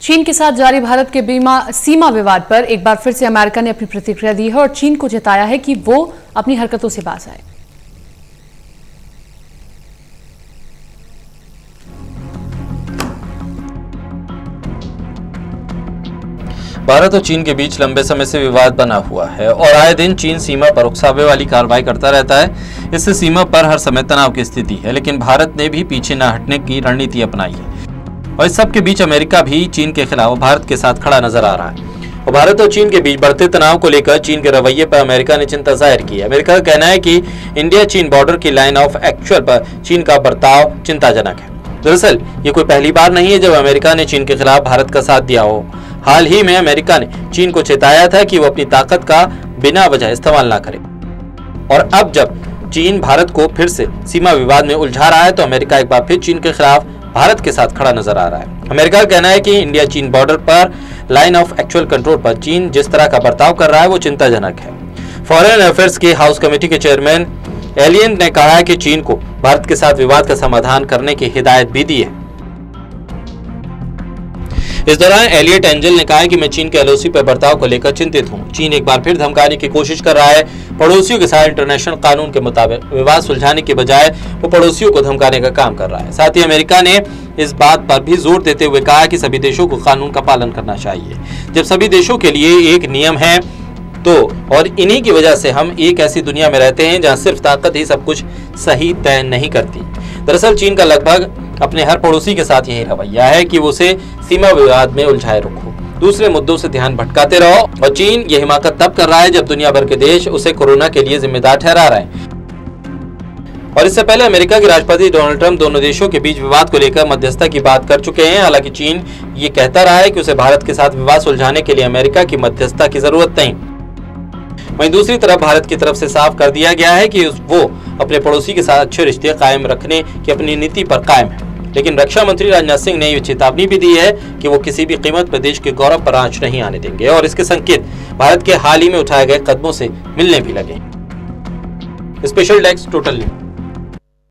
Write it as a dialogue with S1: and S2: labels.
S1: चीन के साथ जारी भारत के सीमा विवाद पर एक बार फिर से अमेरिका ने अपनी प्रतिक्रिया दी है और चीन को जताया है कि वो अपनी हरकतों से बाज आए।
S2: भारत और चीन के बीच लंबे समय से विवाद बना हुआ है और आए दिन चीन सीमा पर उकसावे वाली कार्रवाई करता रहता है। इससे सीमा पर हर समय तनाव की स्थिति है, लेकिन भारत ने भी पीछे न हटने की रणनीति अपनाई है और इस सब के बीच अमेरिका भी चीन के खिलाफ भारत के साथ खड़ा नजर आ रहा है। और भारत और चीन के बीच बढ़ते तनाव को लेकर चीन के रवैये पर अमेरिका ने चिंता जाहिर की है। अमेरिका का कहना है कि इंडिया चीन बॉर्डर की लाइन ऑफ एक्चुअल पर चीन का बर्ताव चिंताजनक है। दरअसल ये कोई पहली बार नहीं है जब अमेरिका ने चीन के खिलाफ भारत का साथ दिया हो। हाल ही में अमेरिका ने चीन को चेताया था कि वो अपनी ताकत का बिना वजह इस्तेमाल ना करे और अब जब चीन भारत को फिर से सीमा विवाद में उलझा रहा है तो अमेरिका एक बार फिर चीन के खिलाफ भारत के साथ खड़ा नजर आ रहा है। अमेरिका का कहना है कि इंडिया चीन बॉर्डर पर लाइन ऑफ एक्चुअल कंट्रोल पर चीन जिस तरह का बर्ताव कर रहा है वो चिंताजनक है। फॉरेन अफेयर्स के हाउस कमेटी के चेयरमैन एलियन ने कहा है कि चीन को भारत के साथ विवाद का समाधान करने की हिदायत भी दी है। इस दौरान एलियट एंजल ने कहा कि मैं चीन के एलओसी पर बर्ताव को लेकर चिंतित हूं। चीन एक बार फिर धमकाने की कोशिश कर रहा है। पड़ोसियों के साथ इंटरनेशनल कानून के मुताबिक विवाद सुलझाने के बजाय वो पड़ोसियों को धमकाने का काम कर रहा है। साथ ही अमेरिका ने इस बात पर भी जोर देते हुए कहा कि सभी देशों को कानून का पालन करना चाहिए। जब सभी देशों के लिए एक नियम है तो और इन्हीं की वजह से हम एक ऐसी दुनिया में रहते हैं जहां सिर्फ ताकत ही सब कुछ सही तय नहीं करती। दरअसल चीन का लगभग अपने हर पड़ोसी के साथ यही रवैया है कि वो उसे सीमा विवाद में उलझाए रखो, दूसरे मुद्दों से ध्यान भटकाते रहो और चीन ये हिमाकत तब कर रहा है जब दुनिया भर के देश उसे कोरोना के लिए जिम्मेदार ठहरा रहे हैं। और इससे पहले अमेरिका के राष्ट्रपति डोनाल्ड ट्रंप दोनों देशों के बीच विवाद को लेकर मध्यस्थता की बात कर चुके हैं। हालांकि चीन ये कहता रहा है कि उसे भारत के साथ विवाद सुलझाने के लिए अमेरिका की मध्यस्थता की जरूरत नहीं। वहीं दूसरी तरफ भारत की तरफ से साफ कर दिया गया है कि वो अपने पड़ोसी के साथ अच्छे रिश्ते कायम रखने की अपनी नीति पर कायम है। लेकिन रक्षा मंत्री राजनाथ सिंह ने ये चेतावनी भी दी है कि वो किसी भी कीमत पर देश के गौरव पर आंच नहीं आने देंगे और इसके संकेत भारत के हाल ही में उठाए गए कदमों से मिलने भी लगे। Special desk total news.